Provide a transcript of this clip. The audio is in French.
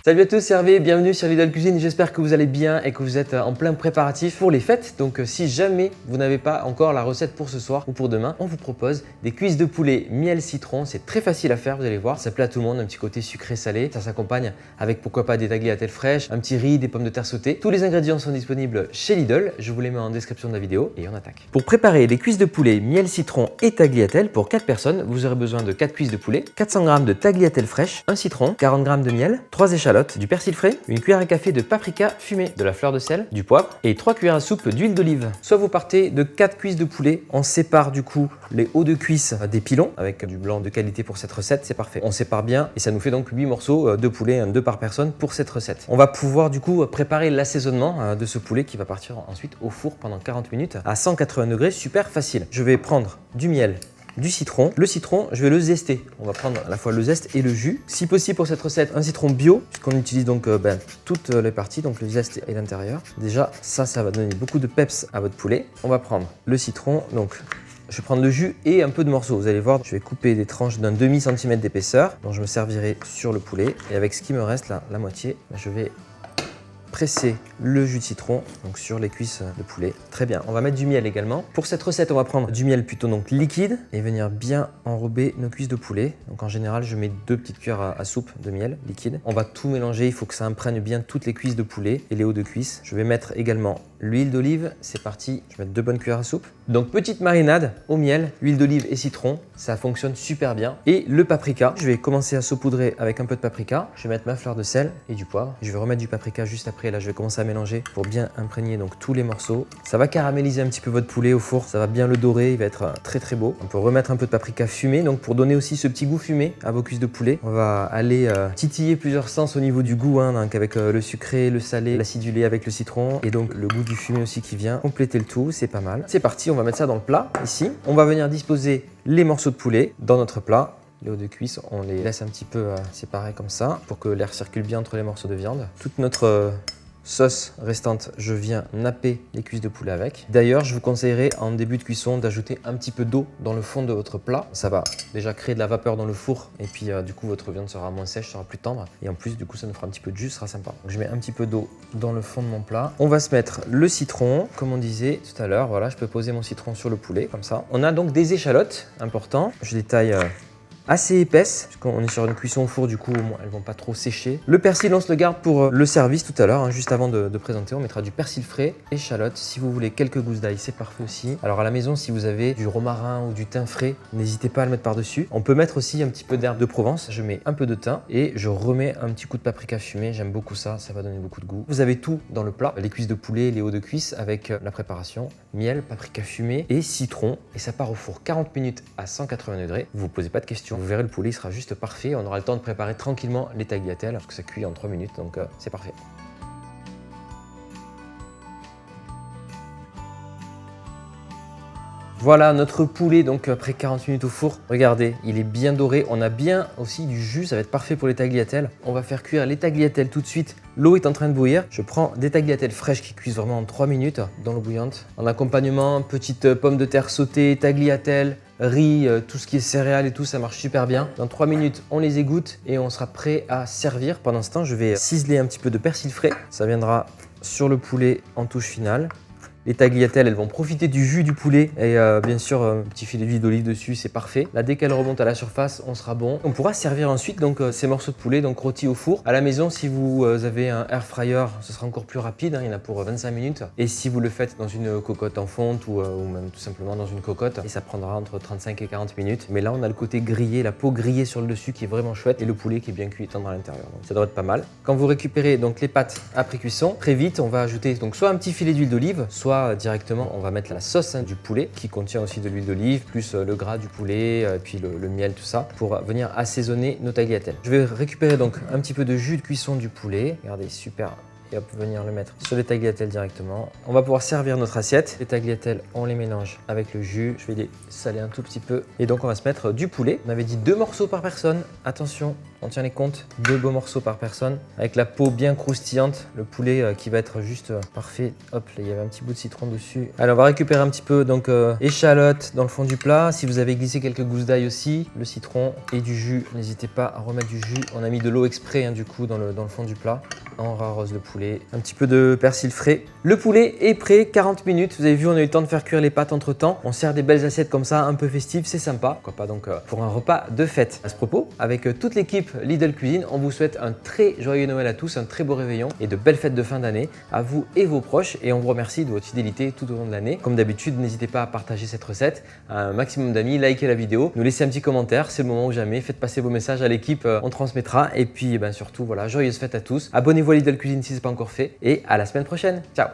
Salut à tous, c'est Hervé, bienvenue sur Lidl Cuisine. J'espère que vous allez bien et que vous êtes en plein préparatif pour les fêtes. Donc si jamais vous n'avez pas encore la recette pour ce soir ou pour demain, on vous propose des cuisses de poulet miel citron. C'est très facile à faire, vous allez voir. Ça plaît à tout le monde, un petit côté sucré salé. Ça s'accompagne avec pourquoi pas des tagliatelles fraîches, un petit riz, des pommes de terre sautées. Tous les ingrédients sont disponibles chez Lidl. Je vous les mets en description de la vidéo et on attaque. Pour préparer les cuisses de poulet miel citron et tagliatelles pour 4 personnes, vous aurez besoin de 4 cuisses de poulet, 400 g de tagliatelles fraîches, un citron, 40 g de miel, 3 échalotes, du persil frais, une cuillère à café de paprika fumé, de la fleur de sel, du poivre et 3 cuillères à soupe d'huile d'olive. Soit vous partez de 4 cuisses de poulet, on sépare du coup les hauts de cuisse des pilons avec du blanc de qualité pour cette recette, c'est parfait. On sépare bien et ça nous fait donc 8 morceaux de poulet, 2 par personne pour cette recette. On va pouvoir du coup préparer l'assaisonnement de ce poulet qui va partir ensuite au four pendant 40 minutes à 180 degrés, super facile. Je vais prendre du miel, du citron. Le citron, je vais le zester. On va prendre à la fois le zeste et le jus. Si possible pour cette recette, un citron bio, puisqu'on utilise donc toutes les parties, donc le zeste et l'intérieur. Déjà, ça va donner beaucoup de peps à votre poulet. On va prendre le citron, donc je vais prendre le jus et un peu de morceaux. Vous allez voir, je vais couper des tranches d'un demi-centimètre d'épaisseur, dont je me servirai sur le poulet. Et avec ce qui me reste là, la moitié, je vais presser le jus de citron donc sur les cuisses de poulet. Très bien, on va mettre du miel également. Pour cette recette, on va prendre du miel plutôt donc liquide et venir bien enrober nos cuisses de poulet. Donc en général, je mets 2 petites cuillères à soupe de miel liquide. On va tout mélanger, il faut que ça imprègne bien toutes les cuisses de poulet et les hauts de cuisse. Je vais mettre également l'huile d'olive, c'est parti. Je vais mettre 2 bonnes cuillères à soupe. Donc petite marinade au miel, huile d'olive et citron, ça fonctionne super bien. Et le paprika, je vais commencer à saupoudrer avec un peu de paprika. Je vais mettre ma fleur de sel et du poivre. Je vais remettre du paprika juste après. Là, je vais commencer à mélanger pour bien imprégner donc tous les morceaux. Ça va caraméliser un petit peu votre poulet au four, ça va bien le dorer, il va être très très beau. On peut remettre un peu de paprika fumé, donc pour donner aussi ce petit goût fumé à vos cuisses de poulet. On va aller titiller plusieurs sens au niveau du goût, donc avec le sucré, le salé, l'acidulé avec le citron et donc le goût du fumé aussi qui vient compléter le tout, c'est pas mal. C'est parti, on va mettre ça dans le plat ici. On va venir disposer les morceaux de poulet dans notre plat. Les hauts de cuisse, on les laisse un petit peu séparés comme ça pour que l'air circule bien entre les morceaux de viande. Toute notre sauce restante, je viens napper les cuisses de poulet avec. D'ailleurs, je vous conseillerais en début de cuisson d'ajouter un petit peu d'eau dans le fond de votre plat. Ça va déjà créer de la vapeur dans le four et puis du coup votre viande sera moins sèche, sera plus tendre et en plus du coup ça nous fera un petit peu de jus, ce sera sympa. Donc je mets un petit peu d'eau dans le fond de mon plat. On va se mettre le citron, comme on disait tout à l'heure. Voilà, je peux poser mon citron sur le poulet comme ça. On a donc des échalotes, important. Je les taille assez épaisse, puisqu'on est sur une cuisson au four, du coup elles vont pas trop sécher. Le persil, on se le garde pour le service tout à l'heure, juste avant de présenter. On mettra du persil frais, échalotes. Si vous voulez quelques gousses d'ail, c'est parfait aussi. Alors à la maison, si vous avez du romarin ou du thym frais, n'hésitez pas à le mettre par-dessus. On peut mettre aussi un petit peu d'herbe de Provence. Je mets un peu de thym et je remets un petit coup de paprika fumé. J'aime beaucoup ça, ça va donner beaucoup de goût. Vous avez tout dans le plat, les cuisses de poulet, les hauts de cuisse avec la préparation, miel, paprika fumé et citron. Et ça part au four 40 minutes à 180 degrés. Vous vous posez pas de questions. Vous verrez, le poulet sera juste parfait. On aura le temps de préparer tranquillement les tagliatelles parce que ça cuit en 3 minutes, donc c'est parfait. Voilà notre poulet donc après 40 minutes au four. Regardez, il est bien doré. On a bien aussi du jus, ça va être parfait pour les tagliatelles. On va faire cuire les tagliatelles tout de suite. L'eau est en train de bouillir. Je prends des tagliatelles fraîches qui cuisent vraiment en 3 minutes dans l'eau bouillante. En accompagnement, petite pomme de terre sautée, tagliatelles, riz, tout ce qui est céréales et tout, ça marche super bien. Dans 3 minutes, on les égoutte et on sera prêt à servir. Pendant ce temps, je vais ciseler un petit peu de persil frais. Ça viendra sur le poulet en touche finale. Les tagliatelles, elles vont profiter du jus du poulet et bien sûr un petit filet d'huile d'olive dessus, c'est parfait. Là, dès qu'elle remonte à la surface, on sera bon. On pourra servir ensuite donc ces morceaux de poulet donc rôtis au four. À la maison, si vous avez un air fryer, ce sera encore plus rapide, il y en a pour 25 minutes. Et si vous le faites dans une cocotte en fonte ou même tout simplement dans une cocotte, et ça prendra entre 35 et 40 minutes. Mais là, on a le côté grillé, la peau grillée sur le dessus qui est vraiment chouette et le poulet qui est bien cuit et tendre à l'intérieur. Donc ça doit être pas mal. Quand vous récupérez donc les pâtes après cuisson, très vite, on va ajouter donc soit un petit filet d'huile d'olive, soit directement on va mettre la sauce du poulet qui contient aussi de l'huile d'olive, plus le gras du poulet, puis le miel, tout ça, pour venir assaisonner nos tagliatelles. Je vais récupérer donc un petit peu de jus de cuisson du poulet. Regardez, super et hop, venir le mettre sur les tagliatelles directement. On va pouvoir servir notre assiette. Les tagliatelles, on les mélange avec le jus. Je vais les saler un tout petit peu. Et donc, on va se mettre du poulet. On avait dit 2 morceaux par personne. Attention, on tient les comptes. 2 beaux morceaux par personne. Avec la peau bien croustillante. Le poulet qui va être juste parfait. Hop, là, il y avait un petit bout de citron dessus. Alors, on va récupérer un petit peu donc échalote dans le fond du plat. Si vous avez glissé quelques gousses d'ail aussi, le citron et du jus. N'hésitez pas à remettre du jus. On a mis de l'eau exprès du coup dans le fond du plat. On arrose le poulet. Un petit peu de persil frais. Le poulet est prêt, 40 minutes. Vous avez vu, on a eu le temps de faire cuire les pâtes entre temps. On sert des belles assiettes comme ça, un peu festives, c'est sympa. Pourquoi pas donc pour un repas de fête. À ce propos, avec toute l'équipe Lidl Cuisine, on vous souhaite un très joyeux Noël à tous, un très beau réveillon et de belles fêtes de fin d'année à vous et vos proches. Et on vous remercie de votre fidélité tout au long de l'année. Comme d'habitude, n'hésitez pas à partager cette recette à un maximum d'amis, likez la vidéo, nous laissez un petit commentaire, c'est le moment ou jamais. Faites passer vos messages à l'équipe, on transmettra. Et puis surtout, voilà, joyeuses fêtes à tous. Abonnez-vous à Lidl Cuisine si ce n'est pas encore fait et à la semaine prochaine. Ciao!